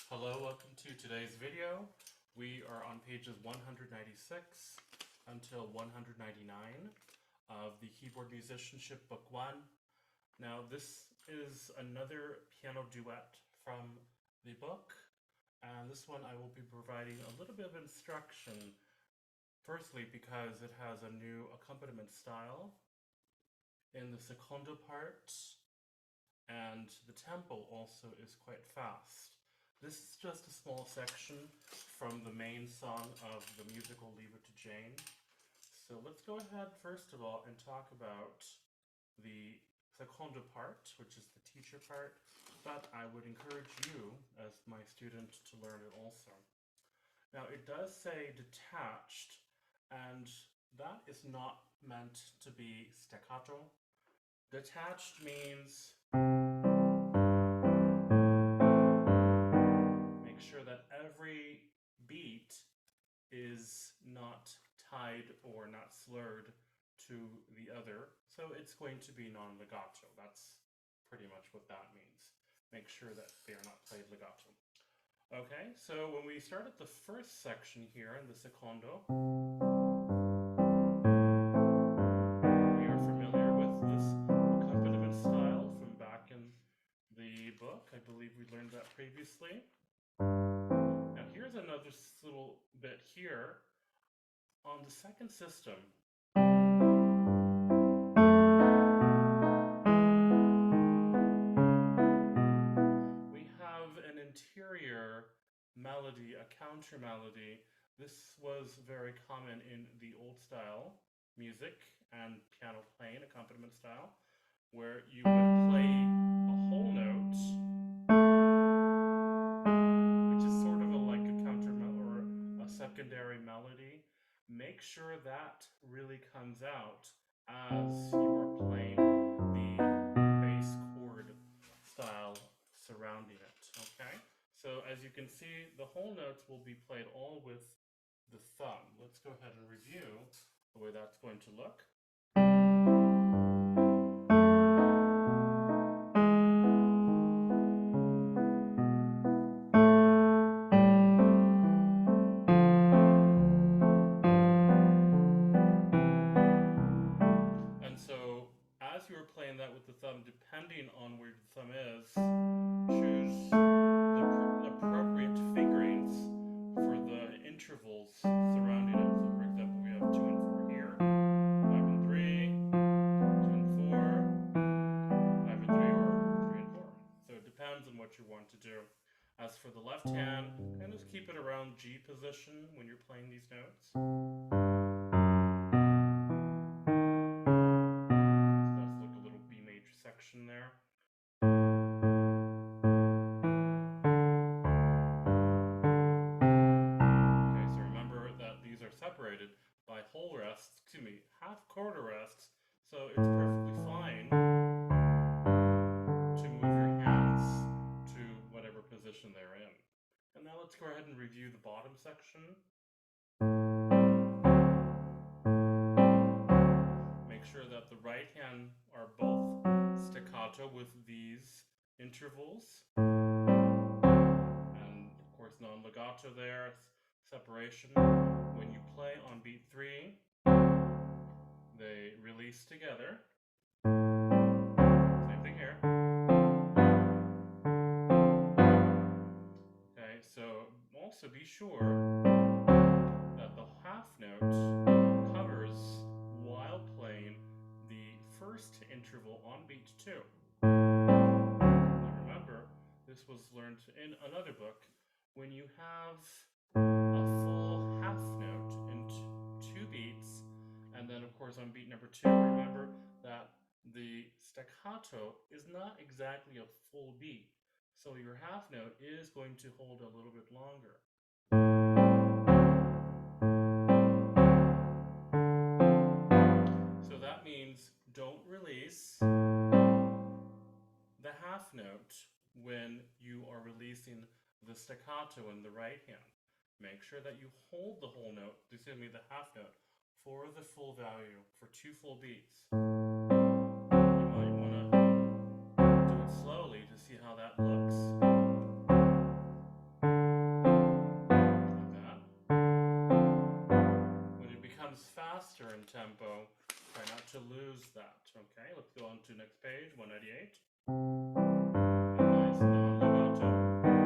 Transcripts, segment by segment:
Hello, welcome to today's video. We are on pages 196 until 199 of the Keyboard Musicianship Book 1. Now this is another piano duet from the book, and this one I will be providing a little bit of instruction. Firstly, because it has a new accompaniment style in the secondo part, and the tempo also is quite fast. This is just a small section from the main song of the musical Leave It to Jane. So let's go ahead first of all and talk about the secondo part, which is the teacher part, but I would encourage you as my student to learn it also. Now it does say detached, and that is not meant to be staccato. Detached means make sure that every beat is not tied or not slurred to the other, so it's going to be non-legato. That's pretty much what that means. Make sure that they are not played legato. Okay, so when we start at the first section here in the secondo, we are familiar with this accompaniment style from back in the book. I believe we learned that previously. Now here's another little bit here. On the second system, we have an interior melody, a counter melody. This was very common in the old style music and piano playing, accompaniment style, where you would play a whole note, which is sort of like a counter or a secondary melody. Make sure that really comes out as you are playing the bass chord style surrounding it, okay? So as you can see, the whole notes will be played all with the thumb. Let's go ahead and review the way that's going to look. And so as you're playing that with the thumb, depending on where the thumb is, choose the appropriate fingerings for the intervals surrounding it. So for example, we have 2 and 4 here, 5 and 3, 2 and 4, 5 and 3, or 3 and 4. So it depends on what you want to do. As for the left hand, kind of keep it around G position when you're playing these notes. Section there. Okay, so remember that these are separated by whole rests, half quarter rests, so it's perfectly fine to move your hands to whatever position they're in. And now let's go ahead and review the bottom section. Make sure that the right hand are both staccato with these intervals, and of course non-legato there, separation. When you play on beat 3, they release together. Same thing here. Okay, so also be sure that the half note covers while playing the first interval on beat 2. Now remember, this was learned in another book. When you have a full half note in 2 beats, and then of course on beat number 2, remember that the staccato is not exactly a full beat. So your half note is going to hold a little bit longer. So that means don't release the half note when you are releasing the staccato in the right hand. Make sure that you hold the whole note, the half note, for the full value for 2 full beats. You might want to do it slowly to see how that looks. tempo. Try not to lose that. Okay, let's go on to next page, 198. Nice non-legato. Here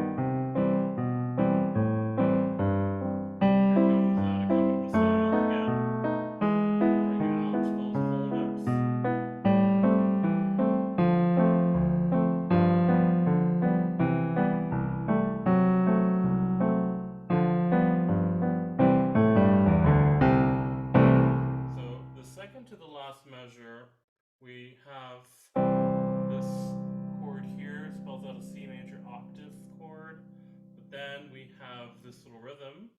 comes that accompaniment style again. Bring out those whole notes. So the second to the last measure, we have this chord here, spells out a C major octave chord, but then we have this little rhythm.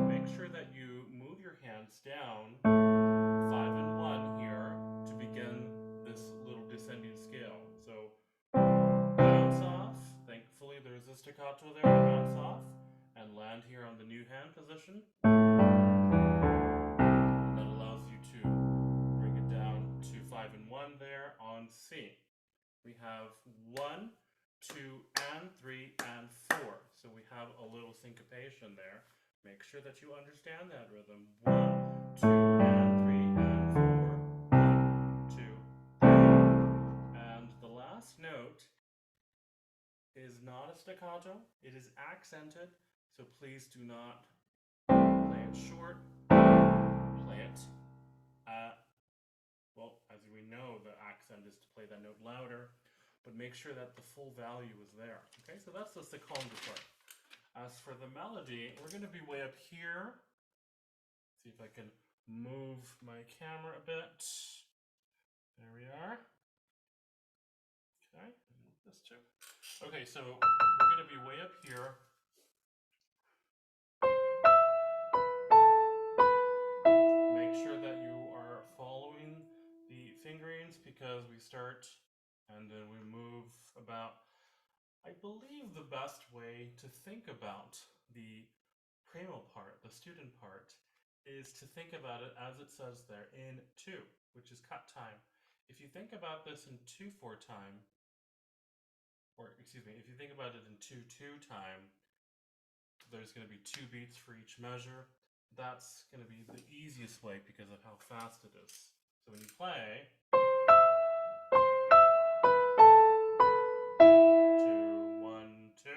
Make sure that you move your hands down 5 and 1 here to begin this little descending scale. So bounce off, thankfully there's a staccato there to bounce off, and land here on the new hand position. And that allows you to bring it down to 5 and 1 there on C. We have 1, 2, and 3, and 4. So we have a little syncopation there. Make sure that you understand that rhythm. 1, 2, and 3, and 4. 1, 2, 3. And the last note is not a staccato. It is accented. So please do not play it short. Play it well, as we know, the accent is to play that note louder, but make sure that the full value is there. Okay, so that's the secondo part. As for the melody, we're going to be way up here. See if I can move my camera a bit. There we are. Okay, and this too. Okay, so we're going to be way up here. Make sure that you are following the fingerings because we start and then we move about. I believe the best way to think about the primo part, the student part, is to think about it as it says there in 2, which is cut time. If you think about this in 2/4 time, or excuse me, if you think about it in 2/2 time, there's going to be 2 beats for each measure. That's going to be the easiest way because of how fast it is. So when you play 2, 1, 2,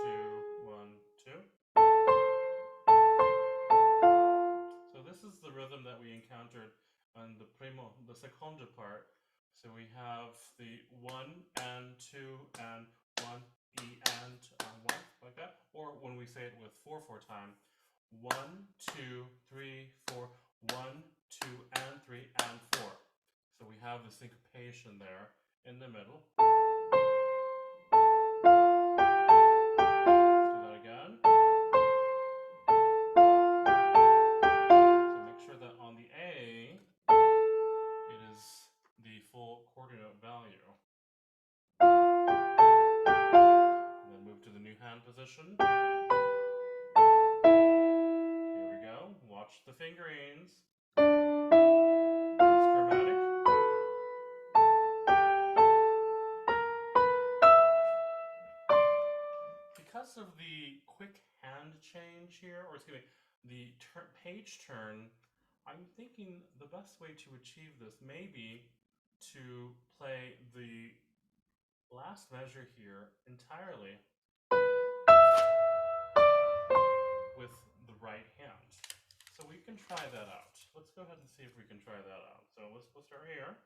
2, 1, 2. So this is the rhythm that we encountered on the secondo part. So we have the 1 and 2 and 1 E and 1 like that. Or when we say it with 4/4 time, 1, 2, 3, 4, 1, 2, and 3, and 4. So we have the syncopation there in the middle. Let's do that again. So make sure that on the A, it is the full quarter note value. And then move to the new hand position. Here we go. Watch the fingerings. It's chromatic. Because of the quick hand change here, or excuse me, the page turn, I'm thinking the best way to achieve this may be to play the last measure here entirely with the right hand. So we can try that out. Let's go ahead and see if we can try that out. So we'll start here.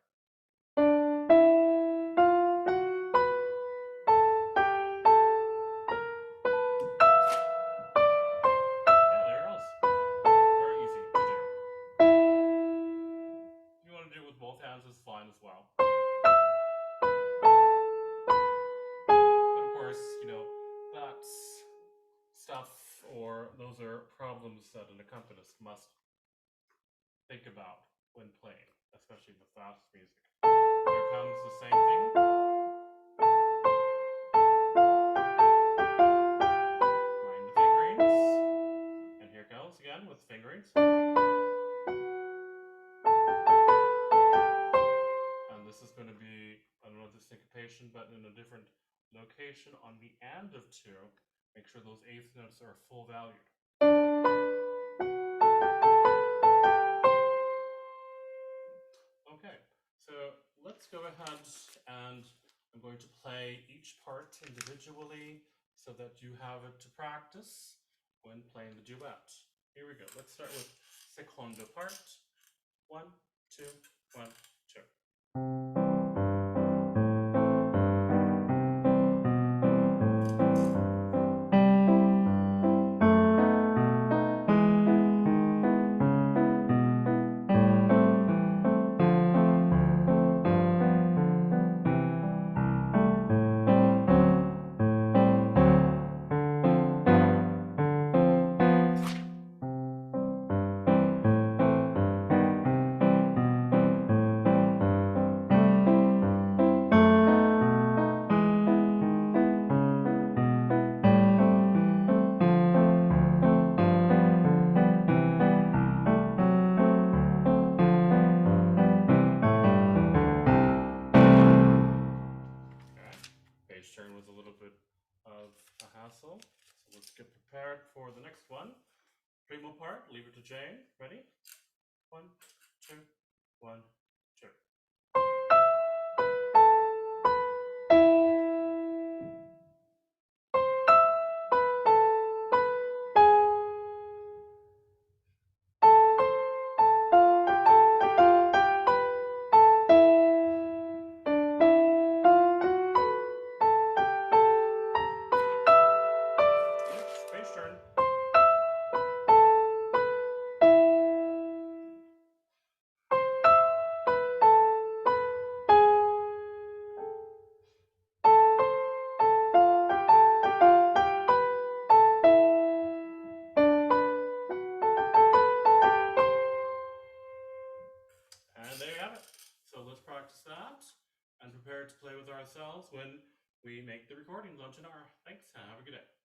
Yeah, there it goes. Very easy to do. If you want to do it with both hands, it's fine as well. But of course, you know, that's stuff, or those are problems that an accompanist must think about when playing, especially the fast music. Here comes the same thing. Mind the fingerings. And here goes again with fingerings. And this is going to be another syncopation, but in a different location on the end of 2. Make sure those eighth notes are full valued. Okay, so let's go ahead and I'm going to play each part individually so that you have it to practice when playing the duet. Here we go. Let's start with secondo part. 1, 2, 1, 2. Page turn was a little bit of a hassle, so let's get prepared for the next one. Primo part, leave it to Jane. Ready? 1, 2, 1, 2. Page turn. And there you have it. So let's practice that and prepare to play with ourselves when we make the recordings on Janara. Thanks, and have a good day.